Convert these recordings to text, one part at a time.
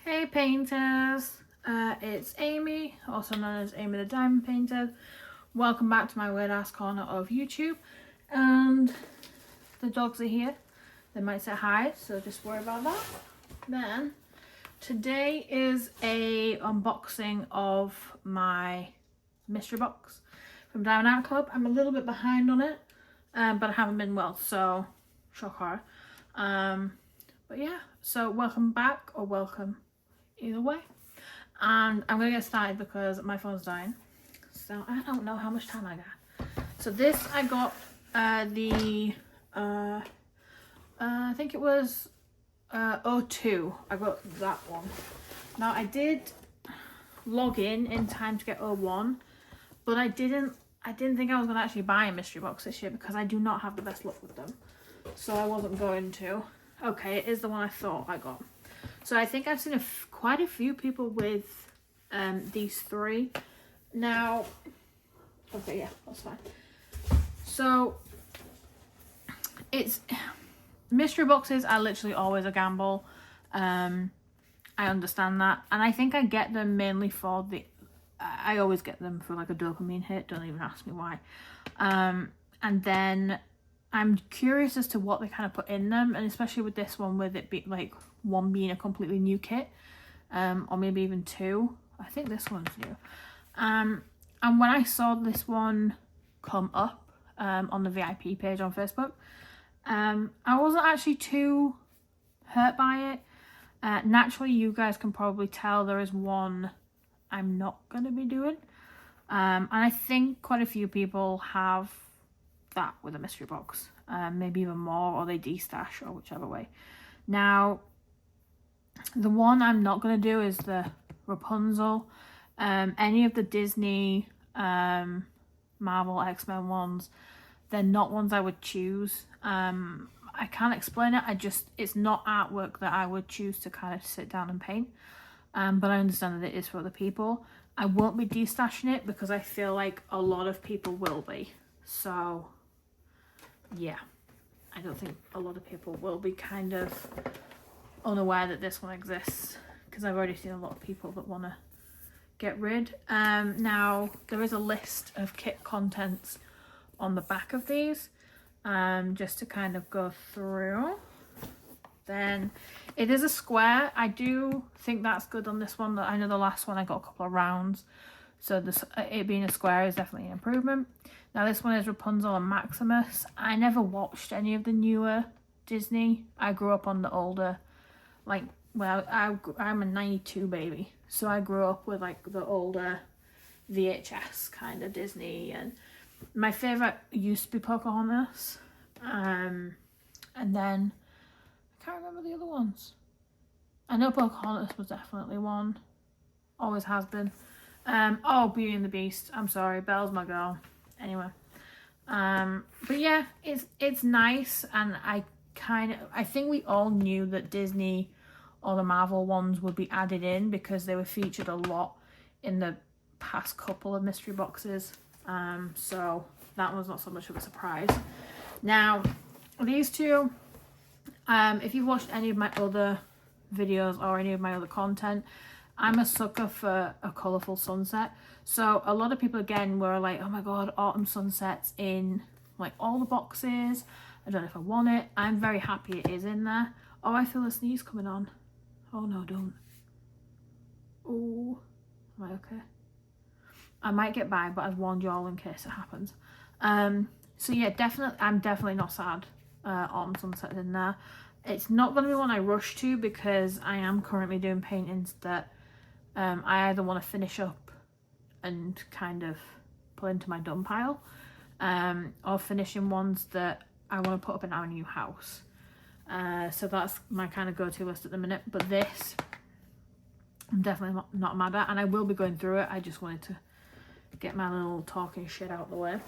Hey painters, it's Amy, also known as Amy the Diamond Painter. Welcome back to my weird ass corner of YouTube. And the dogs are here. They might say hi, so just worry about that. Then today is a unboxing of my mystery box from Diamond Art Club. I'm a little bit behind on it, but I haven't been well, so shock horror. But yeah, so welcome back, or welcome either way. And I'm gonna get started because my phone's dying, so I don't know how much time I got. So this, I got I think it was 02. I got that one. Now I did log in time to get 01, but I didn't think I was gonna actually buy a mystery box this year because I do not have the best luck with them, so I wasn't going to. Okay, it is the one I thought I got. So I think I've seen quite a few people with these three. Now, okay, yeah, that's fine. So it's mystery boxes are literally always a gamble. I understand that, and I think I get them mainly for I always get them for like a dopamine hit. Don't even ask me why. And then I'm curious as to what they kind of put in them, and especially with this one, with it be like one being a completely new kit, or maybe even two. I think this one's new. And when I saw this one come up on the VIP page on Facebook, I wasn't actually too hurt by it. Naturally, you guys can probably tell there is one I'm not going to be doing, and I think quite a few people have that with a mystery box, maybe even more, or they destash, or whichever way. Now, the one I'm not going to do is the Rapunzel. Any of the Disney, Marvel, X-Men ones, they're not ones I would choose. I can't explain it. It's not artwork that I would choose to kind of sit down and paint. But I understand that it is for other people. I won't be destashing it because I feel like a lot of people will be. So yeah, I don't think a lot of people will be kind of unaware that this one exists, because I've already seen a lot of people that want to get rid. Now there is a list of kit contents on the back of these, just to kind of go through. Then it is a square. I do think that's good on this one. I know the last one I got a couple of rounds, so it being a square is definitely an improvement. Now this one is Rapunzel and Maximus. I never watched any of the newer Disney. I grew up on the older, like, well, I'm a 92 baby, so I grew up with like the older VHS kind of Disney, and my favorite used to be Pocahontas, and then I can't remember the other ones. I know Pocahontas was definitely one, always has been. Oh, Beauty and the Beast. I'm sorry, Belle's my girl. Anyway, but yeah, it's nice, and I think we all knew that Disney or the Marvel ones would be added in because they were featured a lot in the past couple of mystery boxes. So that was not so much of a surprise. Now, these two, if you've watched any of my other videos or any of my other content, I'm a sucker for a colourful sunset. So a lot of people again were like, oh my god, autumn sunsets in like all the boxes. I don't know if I want it. I'm very happy it is in there. Oh, I feel a sneeze coming on. Oh no, don't. Oh, am I okay? I might get by, but I've warned you all in case it happens. So yeah, I'm definitely not sad. Autumn sunset in there. It's not going to be one I rush to because I am currently doing paintings that I either want to finish up and kind of put into my done pile, or finishing ones that I want to put up in our new house. So that's my kind of go-to list at the minute. But this, I'm definitely not mad at, and I will be going through it. I just wanted to get my little talking shit out of the way,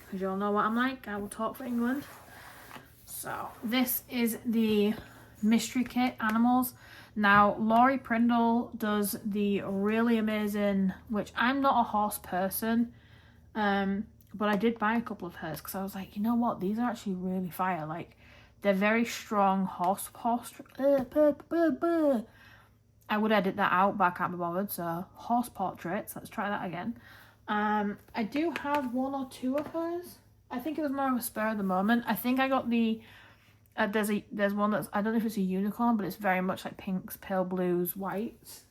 because you all know what I'm like. I will talk for England. So this is the mystery kit animals. Now Laurie Prindle does the really amazing, which I'm not a horse person, But I did buy a couple of hers because I was like, you know what? These are actually really fire. Like, they're very strong horse. I would edit that out, but I can't be bothered. So, horse portraits. Let's try that again. I do have 1 or 2 of hers. I think it was more of a spur of the moment. I think I got the... there's one that's... I don't know if it's a unicorn, but it's very much like pinks, pale blues, whites.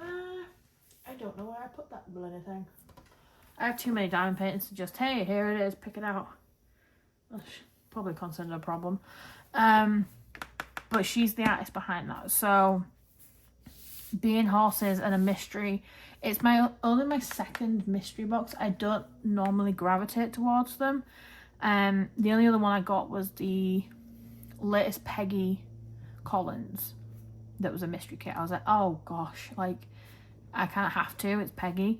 I don't know where I put that bloody thing. I have too many diamond paintings to just, hey, here it is, pick it out. That's probably considered a problem. But she's the artist behind that. So, being horses and a mystery, it's only my second mystery box. I don't normally gravitate towards them. The only other one I got was the latest Peggy Collins. That was a mystery kit. I was like, oh gosh, like, I kind of have to. It's Peggy.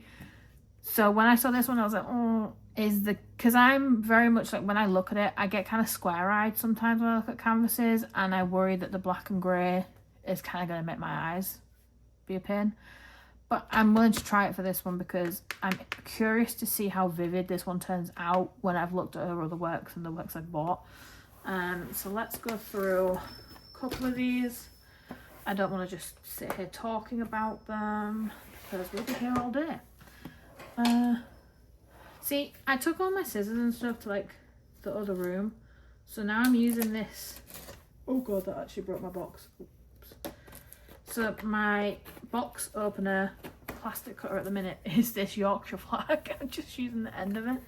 So when I saw this one, I was like, oh, because I'm very much like, when I look at it, I get kind of square-eyed sometimes when I look at canvases, and I worry that the black and grey is kind of going to make my eyes be a pain. But I'm willing to try it for this one because I'm curious to see how vivid this one turns out when I've looked at her other works and the works I've bought. So let's go through a couple of these. I don't want to just sit here talking about them because we'll be here all day. See, I took all my scissors and stuff to like the other room, so now I'm using this. Oh god, that actually broke my box. Oops. So my box opener plastic cutter at the minute is this Yorkshire flag. I'm just using the end of it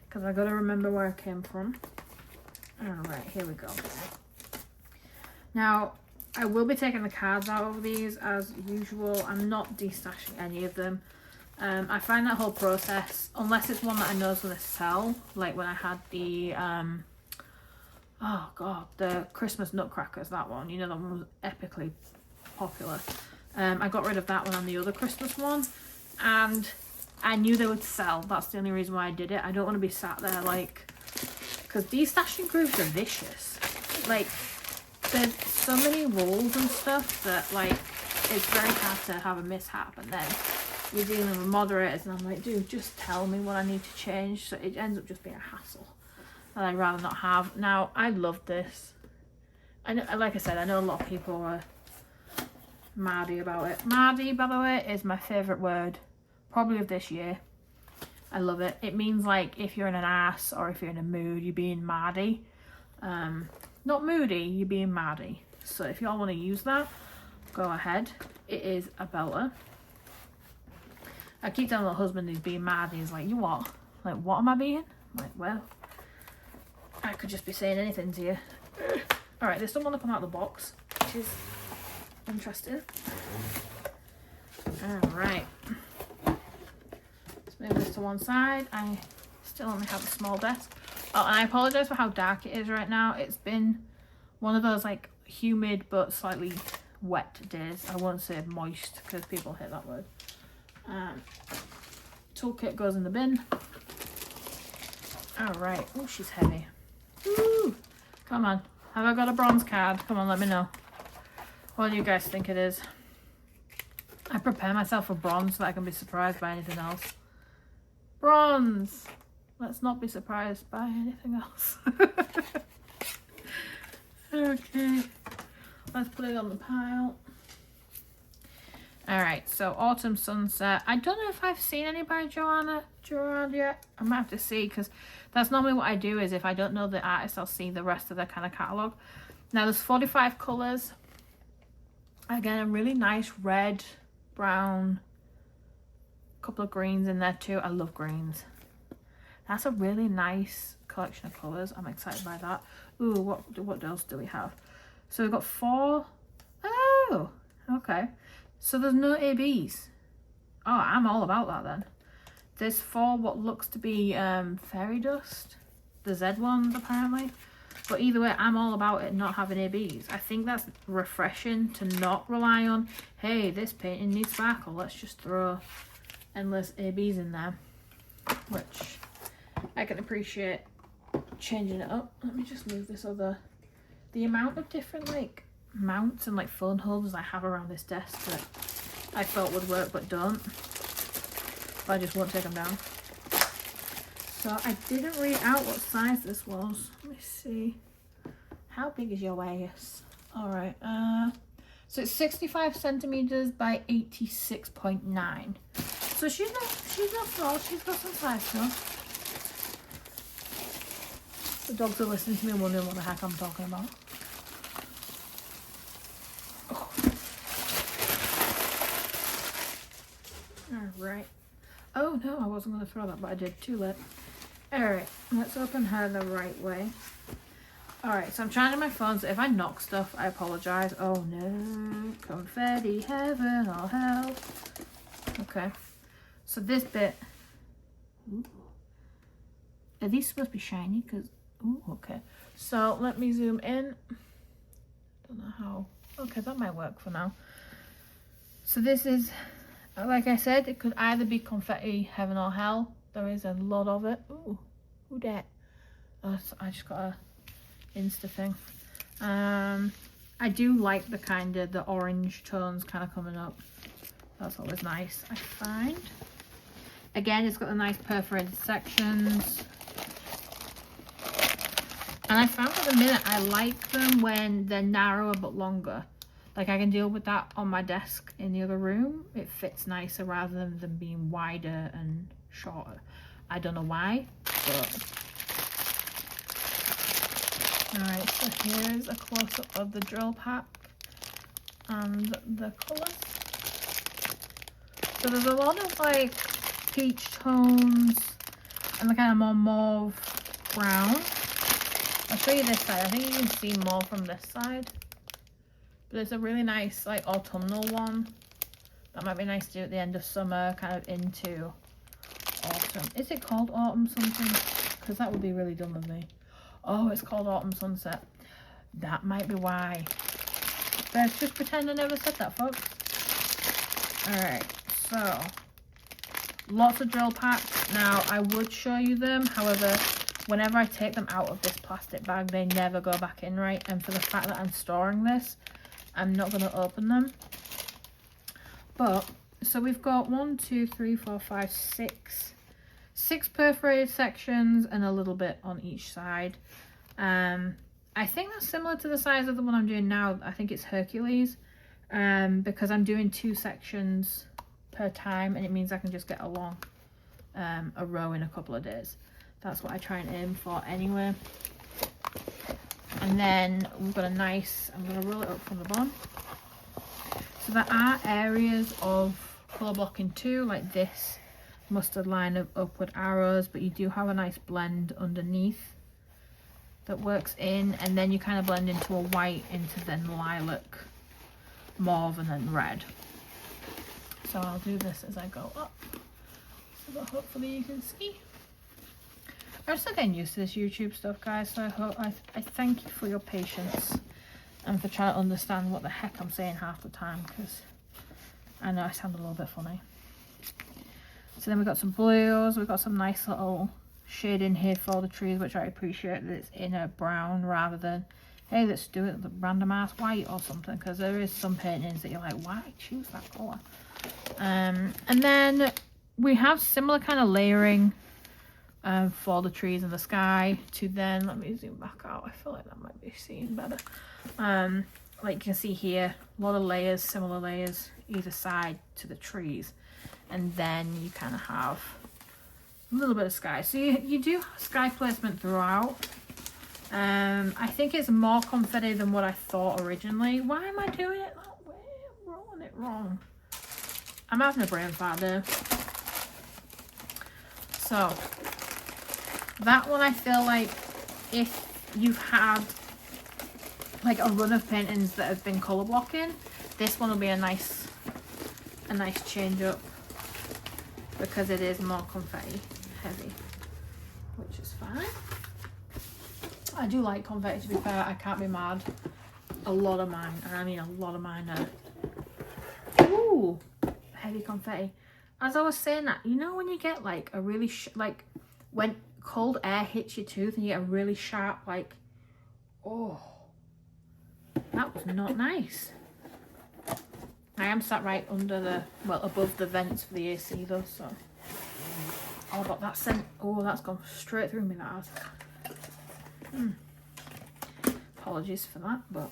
because I gotta remember where I came from. Alright, here we go. Now I will be taking the cards out of these as usual. I'm not destashing any of them. I find that whole process, unless it's one that I know is going to sell, like when I had the, oh god, the Christmas Nutcrackers, that one, you know, that one was epically popular. I got rid of that one on the other Christmas one, and I knew they would sell. That's the only reason why I did it. I don't want to be sat there like, because these stashing grooves are vicious. Like, there's so many rules and stuff that, like, it's very hard to have a mishap, and then you're dealing with moderators, and I'm like, dude, just tell me what I need to change. So it ends up just being a hassle that I'd rather not have. Now, I love this. I know, like I said, I know a lot of people are mardy about it. Mardy, by the way, is my favourite word, probably of this year. I love it. It means, like, if you're in an ass or if you're in a mood, you're being mardy. Not moody, you're being mardy. So if y'all want to use that, go ahead. It is a belter. I keep telling my husband he's being mad. He's like, you what? Like, what am I being? I'm like, well, I could just be saying anything to you. Alright, this don't want to come out of the box, which is interesting. Alright. Let's move this to one side. I still only have a small desk. Oh, and I apologise for how dark it is right now. It's been one of those, like, humid but slightly wet days. I won't say moist because people hate that word. Toolkit goes in the bin. Alright. Oh, she's heavy. Woo! Come on. Have I got a bronze card? Come on, let me know. What do you guys think it is? I prepare myself for bronze so that I can be surprised by anything else. Bronze! Let's not be surprised by anything else. Okay. Let's put it on the pile. Alright, so Autumn Sunset. I don't know if I've seen any by Joanna Gerard yet. I might have to see, because that's normally what I do, is if I don't know the artist, I'll see the rest of their kind of catalogue. Now, there's 45 colours. Again, a really nice red, brown, couple of greens in there too. I love greens. That's a really nice collection of colours. I'm excited by that. Ooh, what else do we have? So we've got 4. Oh, okay. So there's no ABs. Oh, I'm all about that then. There's 4 what looks to be fairy dust. The Z ones apparently. But either way, I'm all about it not having ABs. I think that's refreshing to not rely on, hey, this painting needs sparkle. Let's just throw endless ABs in there. Which I can appreciate changing it up. Let me just move this other. The amount of different like mounts and like phone holders I have around this desk that I thought would work but don't. But I just won't take them down. So I didn't read out what size this was. Let me see. How big is your waist? All right. So it's 65 centimeters by 86.9. So she's not small. She's got some size though. The dogs are listening to me and wondering what the heck I'm talking about. Oh. All right. Oh no, I wasn't going to throw that, but I did. Too late. All right, let's open her the right way. All right, so I'm trying to my phone, so if I knock stuff, I apologize. Oh no, confetti heaven, all hell. Okay, so this bit, ooh. Are these supposed to be shiny? Because, ooh, okay. So let me zoom in. Don't know how. Okay, that might work for now. So this is, like I said, it could either be confetti heaven or hell. There is a lot of it. Ooh, who dat? Oh, I just got a Insta thing. I do like the kind of the orange tones kind of coming up. That's always nice, I find. Again, it's got the nice perforated sections. And I found at the minute I like them when they're narrower but longer. Like I can deal with that on my desk in the other room. It fits nicer rather than them being wider and shorter. I don't know why, but alright, so here's a close-up of the drill pack and the colours. So there's a lot of like peach tones and the kind of more mauve brown. I'll show you this side. I think you can see more from this side. But it's a really nice like autumnal one. That might be nice to do at the end of summer, kind of into autumn. Is it called autumn something? Because that would be really dumb of me. Oh, it's called Autumn Sunset. That might be why. Let's just pretend I never said that, folks. Alright, so lots of drill packs. Now, I would show you them. However, whenever I take them out of this plastic bag, they never go back in right. And for the fact that I'm storing this, I'm not going to open them. But, so we've got 1, 2, 3, 4, 5, 6. 6 perforated sections and a little bit on each side. I think that's similar to the size of the one I'm doing now. I think it's Hercules, because I'm doing 2 sections per time, and it means I can just get along a row in a couple of days. That's what I try and aim for anyway. And then we've got a nice, I'm going to roll it up from the bottom. So there are areas of colour blocking too, like this mustard line of upward arrows, but you do have a nice blend underneath that works in, and then you kind of blend into a white, into then lilac, mauve, and then red. So I'll do this as I go up so that hopefully you can see. I'm still getting used to this YouTube stuff, guys, so I thank you for your patience and for trying to understand what the heck I'm saying half the time, because I know I sound a little bit funny. So then we've got some blues, we've got some nice little shading here for the trees, which I appreciate that it's in a brown rather than, hey, let's do it with random ass white or something, because there is some paintings that you're like, why choose that colour? And then we have similar kind of layering for the trees and the sky to then, let me zoom back out, I feel like that might be seen better. Like you can see here, a lot of layers, similar layers either side to the trees. And then you kind of have a little bit of sky. So you do have sky placement throughout. I think it's more confetti than what I thought originally. Why am I doing it that way? I'm rolling it wrong. I'm having a brain fart there. So that one, I feel like if you've had like a run of paintings that have been colour blocking, this one will be a nice change up, because it is more confetti heavy, which is fine. I do like confetti, to be fair, I can't be mad. A lot of mine, and I mean a lot of mine are, ooh, heavy confetti. As I was saying that, you know when you get like a really, like when cold air hits your tooth and you get a really sharp, like, oh, that was not nice. I am sat right under the, well, above the vents for the AC though, so Oh, but that scent, oh, that's gone straight through me, that has. Apologies for that, but.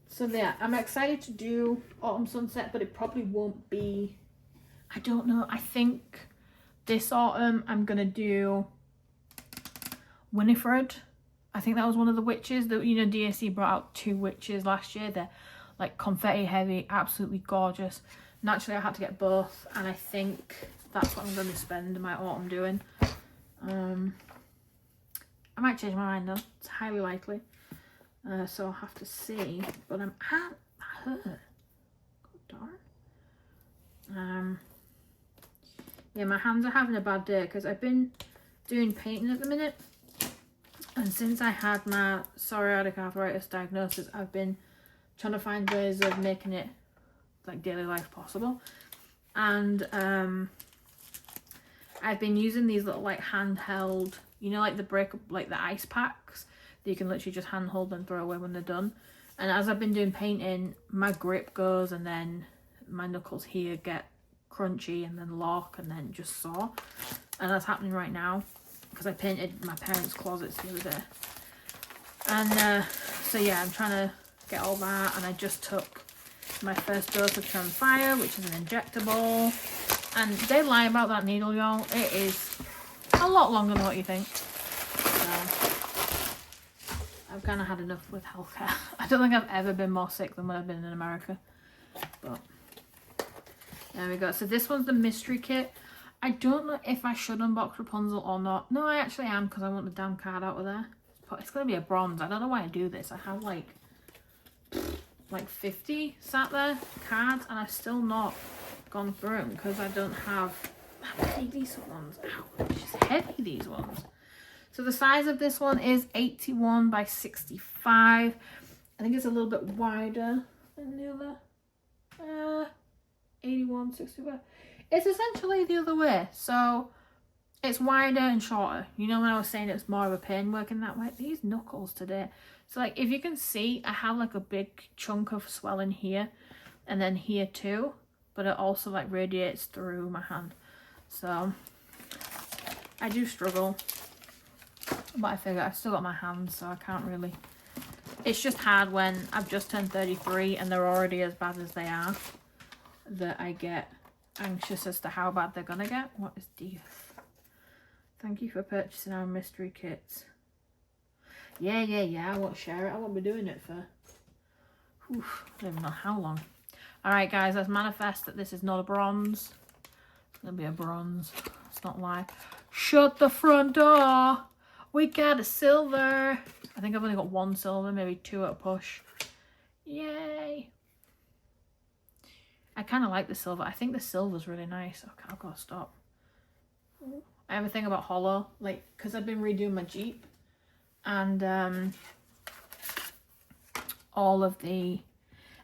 So yeah, I'm excited to do Autumn Sunset, but it probably won't be, I don't know, I think this autumn I'm going to do Winifred. I think that was one of the witches that, you know, DSC brought out 2 witches last year. They're like confetti heavy, absolutely gorgeous. Naturally, I had to get both, and I think that's what I'm going to spend my autumn doing. I might change my mind though, it's highly likely. So I'll have to see, but I'm hurt. God darn. Yeah, my hands are having a bad day because I've been doing painting at the minute. And since I had my psoriatic arthritis diagnosis, I've been trying to find ways of making it like daily life possible. And I've been using these little like handheld, you know, like the ice packs that you can literally just hand hold and throw away when they're done. And as I've been doing painting, my grip goes and then my knuckles here get crunchy and then lock and then just sore. And that's happening right now because I painted my parents' closets the other day. And so yeah, I'm trying to get all that, and I just took my first dose of Tremfya, which is an injectable. And they lie about that needle, y'all. It is a lot longer than what you think. So I've kind of had enough with healthcare. I don't think I've ever been more sick than when I've been in America. But there we go. So this one's the mystery kit. I don't know if I should unbox Rapunzel or not. No, I actually am, because I want the damn card out of there. But it's going to be a bronze. I don't know why I do this. I have like 50 sat there cards, and I've still not gone through them because I don't have how heavy these ones. Ow, it's just heavy, these ones. So the size of this one is 81 by 65. I think it's a little bit wider than the other. 81, 65. It's essentially the other way. So it's wider and shorter. You know when I was saying it's more of a pain working that way? These knuckles today. So like if you can see, I have like a big chunk of swelling here and then here too. But it also like radiates through my hand. So I do struggle. But I figure I've still got my hands, so I can't really. It's just hard when I've just turned 33 and they're already as bad as they are, that I get anxious as to how bad they're gonna get. What is DF? Thank you for purchasing our mystery kits. Yeah, I won't share it. I won't be doing it for oof, I don't even know how long. Alright guys, let's manifest that this is not a bronze. It's gonna be a bronze. It's not live. Shut the front door. We got a silver. I think I've only got 1 silver, maybe 2 at a push. Yay. I kind of like the silver. I think the silver's really nice. Okay, I've got to stop. I have a thing about hollow, like, because I've been redoing my Jeep. And all of the...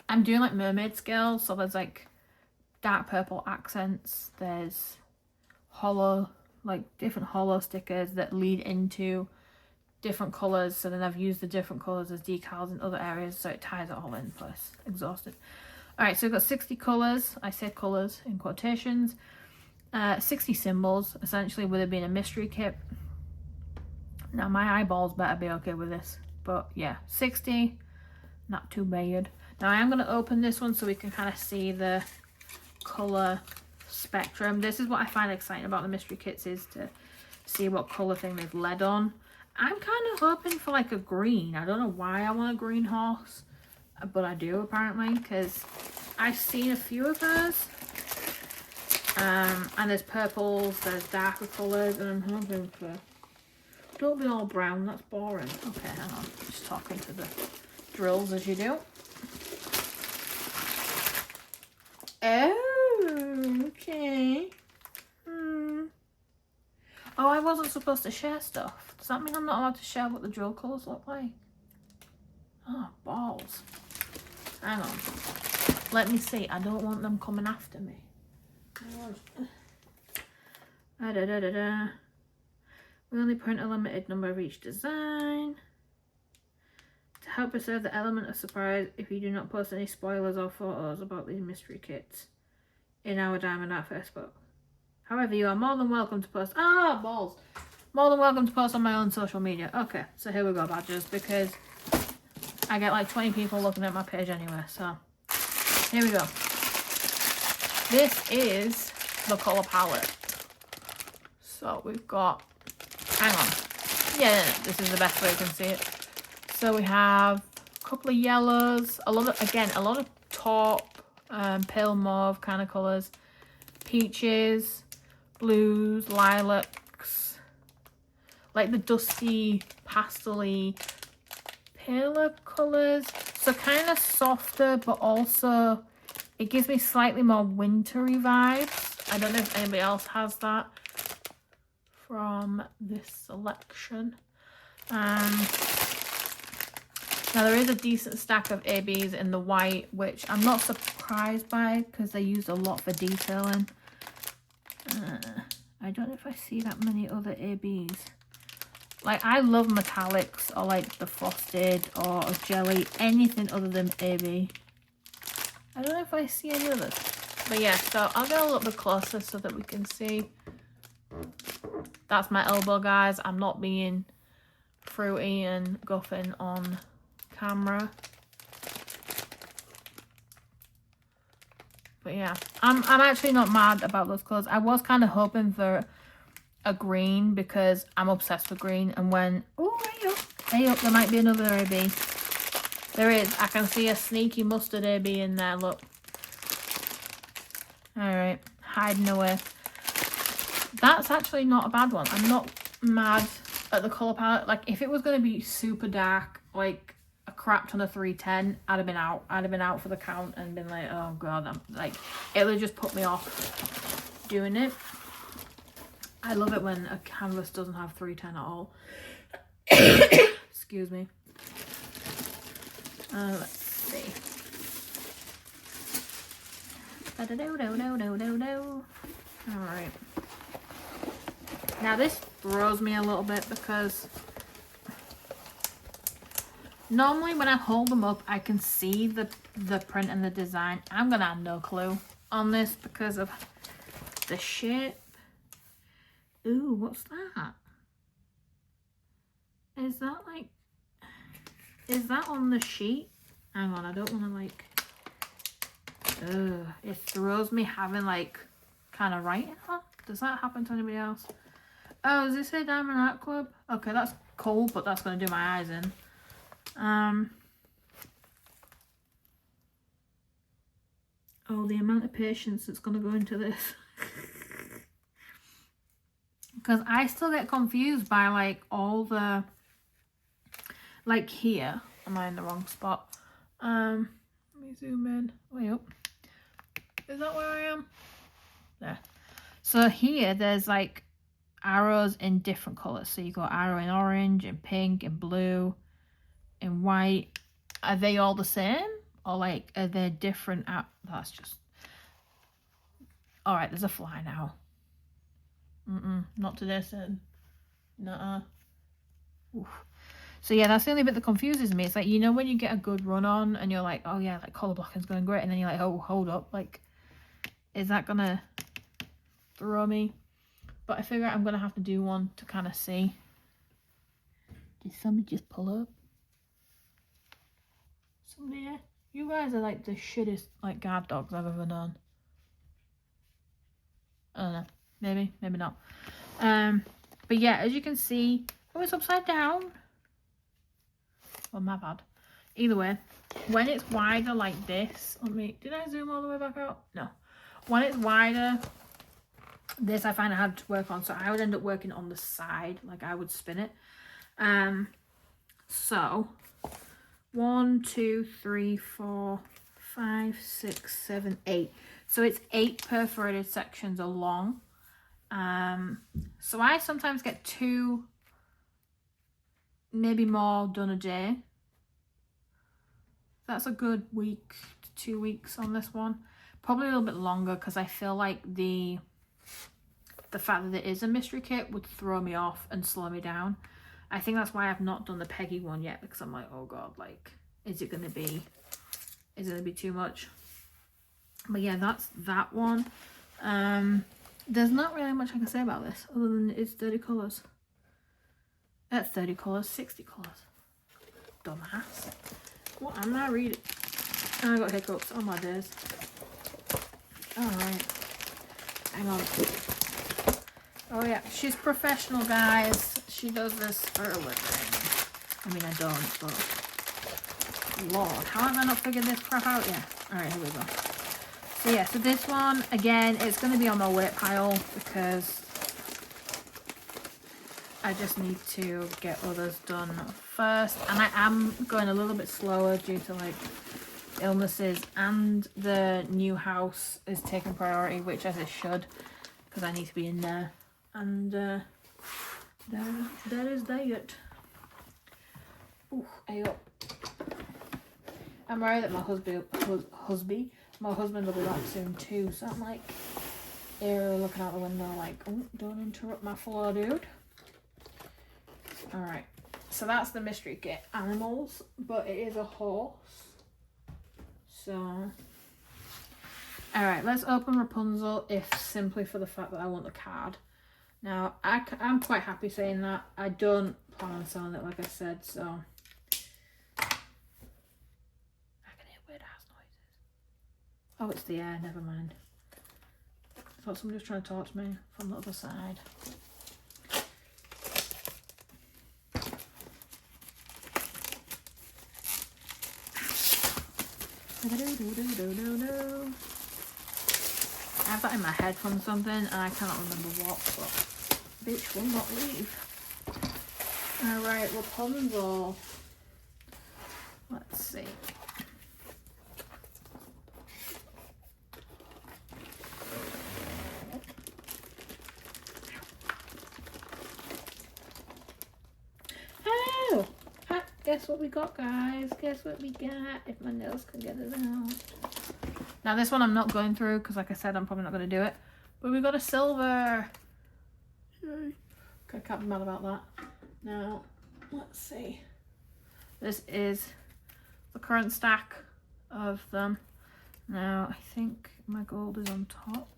I'm doing, like, mermaid scales. So there's, like, dark purple accents. There's hollow, like, different hollow stickers that lead into different colours. So then I've used the different colours as decals in other areas. So it ties it all in place. Exhausted. Alright, so we've got 60 colours. I say colours in quotations. 60 symbols, essentially, with it being a mystery kit. Now, my eyeballs better be okay with this. But, yeah, 60. Not too bad. Now, I am going to open this one so we can kind of see the colour spectrum. This is what I find exciting about the mystery kits, is to see what colour thing they've led on. I'm kind of hoping for, like, a green. I don't know why I want a green horse. But I do, apparently, because I've seen a few of those. And there's purples, there's darker colours, and I'm hoping for... Don't be all brown, that's boring. Okay, hang on. Just talking to the drills as you do. Oh, okay. Oh, I wasn't supposed to share stuff. Does that mean I'm not allowed to share what the drill colours look like? Oh, balls. Hang on. Let me see. I don't want them coming after me. We only print a limited number of each design. To help preserve the element of surprise, if you do not post any spoilers or photos about these mystery kits in our Diamond Art Facebook. However, you are more than welcome to post. Ah, balls. More than welcome to post on my own social media. Okay, so here we go, badgers, because I get like 20 people looking at my page anyway. So here we go. This is the colour palette. So we've got, hang on. Yeah, this is the best way you can see it. So we have a couple of yellows, a lot of taupe, pale mauve kind of colours, peaches, blues, lilacs, like the dusty, pastel-y, paler colours. So kind of softer, but also it gives me slightly more wintry vibes. I don't know if anybody else has that from this selection. Now there is a decent stack of ABs in the white, which I'm not surprised by because they used a lot for detailing. I don't know if I see that many other ABs. Like, I love metallics or like the frosted or a jelly, anything other than AB. I don't know if I see any others. But yeah, so I'll get a little bit closer so that we can see. That's my elbow, guys. I'm not being fruity and guffing on camera. But yeah, I'm actually not mad about those colours. I was kind of hoping for a green because I'm obsessed with green. And when, oh, hey up, there might be another AB. There is. I can see a sneaky mustard AB in there. Look. All right, hiding away. That's actually not a bad one. I'm not mad at the colour palette. Like, if it was going to be super dark, like a crap ton of 310, I'd have been out. I'd have been out for the count and been like, oh god, I'm like, it would just put me off doing it. I love it when a canvas doesn't have 310 at all. Excuse me. Let's see. Alright. Now this throws me a little bit because normally when I hold them up I can see the print and the design. I'm gonna have no clue on this because of the shape. Ooh, what's that? Is that like, is that on the sheet? Hang on, I don't want to like, it throws me having like kind of writing on. Does that happen to anybody else? Oh, does it say Diamond Art Club? Okay, that's cool, but that's going to do my eyes in. Oh, the amount of patience that's going to go into this. Because I still get confused by like all the, like here, am I in the wrong spot? Let me zoom in, way up. Is that where I am? There. So here there's like arrows in different colours. So you got arrow in orange, in pink, in blue, in white. Are they all the same? Or like, are they different? That's just... Alright, there's a fly now. Not to this end. Nuh-uh. So yeah, that's the only bit that confuses me. It's like, you know when you get a good run on and you're like, oh yeah, like colour blocking's going great. And then you're like, oh, hold up. Like, is that going to throw me? But I figure I'm going to have to do one to kind of see. Did somebody just pull up? Somebody there? You guys are like the shittest like guard dogs I've ever known. I don't know. Maybe, maybe not. But yeah, as you can see, oh, it's upside down. Oh, my bad. Either way, when it's wider like this, did I zoom all the way back out? No. When it's wider, this I find it hard to work on, so I would end up working on the side, like I would spin it. So 1, 2, 3, 4, 5, 6, 7, 8. So it's 8 perforated sections along. So I sometimes get 2, maybe more done a day. That's a good week to 2 weeks on this one. Probably a little bit longer because I feel like the fact that it is a mystery kit would throw me off and slow me down. I think that's why I've not done the Peggy one yet, because I'm like, oh god, like, is it gonna be too much? But yeah, that's that one. There's not really much I can say about this other than it's 30 colours. 30 colours, 60 colours. Dumbass. What am I reading? I got hiccups. Oh my days. Alright. Hang on. Oh yeah, she's professional, guys. She does this for a living. I mean, I don't, but... Lord, how have I not figured this crap out yet? Alright, here we go. So yeah, so this one, again, it's going to be on my weight pile because I just need to get others done first. And I am going a little bit slower due to like illnesses, and the new house is taking priority, which as it should, because I need to be in there. And that is that. Ooh, ayo. I'm worried that my husband will be back soon too, so I'm like here looking out the window like, oh, don't interrupt my flow, dude. Alright, so that's the mystery kit animals, but it is a horse. So alright, let's open Rapunzel, if simply for the fact that I want the card. Now I'm quite happy saying that. I don't plan on selling it, like I said, so oh, it's the air, never mind. I thought somebody was trying to talk to me from the other side. I have that in my head from something and I cannot remember what, but bitch will not leave. Alright, Rapunzel. Let's see. Guess what we got, guys? Guess what we got? If my nails can get it out. Now this one I'm not going through because, like I said, I'm probably not going to do it. But we got a silver. Yay. Okay, can't be mad about that. Now, let's see. This is the current stack of them. Now, I think my gold is on top.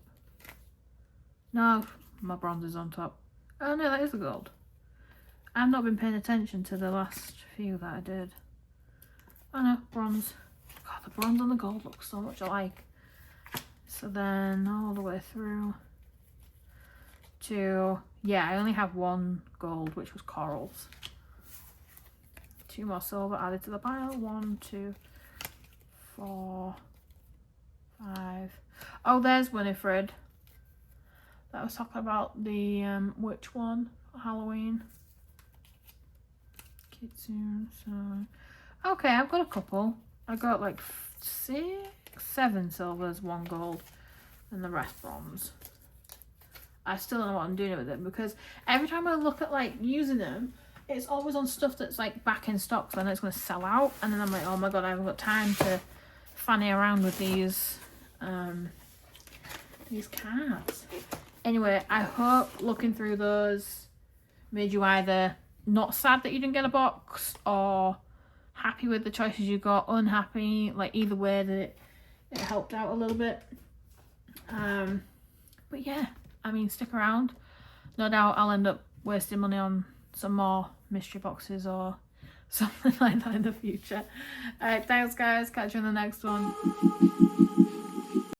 No, my bronze is on top. Oh no, that is the gold. I've not been paying attention to the last few that I did. Oh no, bronze. God, the bronze and the gold look so much alike. So then all the way through to, yeah, I only have one gold, which was corals. 2 more silver added to the pile. 1, 2, 4, 5. Oh, there's Winifred. That was talking about the which one? Halloween. Kitsune. So okay, I've got a couple. I got like 6, 7 silvers, 1 gold, and the rest bronze. I still don't know what I'm doing with it because every time I look at like using them, it's always on stuff that's like back in stock, so I know it's going to sell out, and then I'm like, oh my god, I haven't got time to fanny around with these cards. Anyway, I hope looking through those made you either not sad that you didn't get a box or happy with the choices you got, unhappy, like either way that it helped out a little bit. But yeah, I mean, stick around. No doubt I'll end up wasting money on some more mystery boxes or something like that in the future. Alright, thanks guys, catch you in the next one.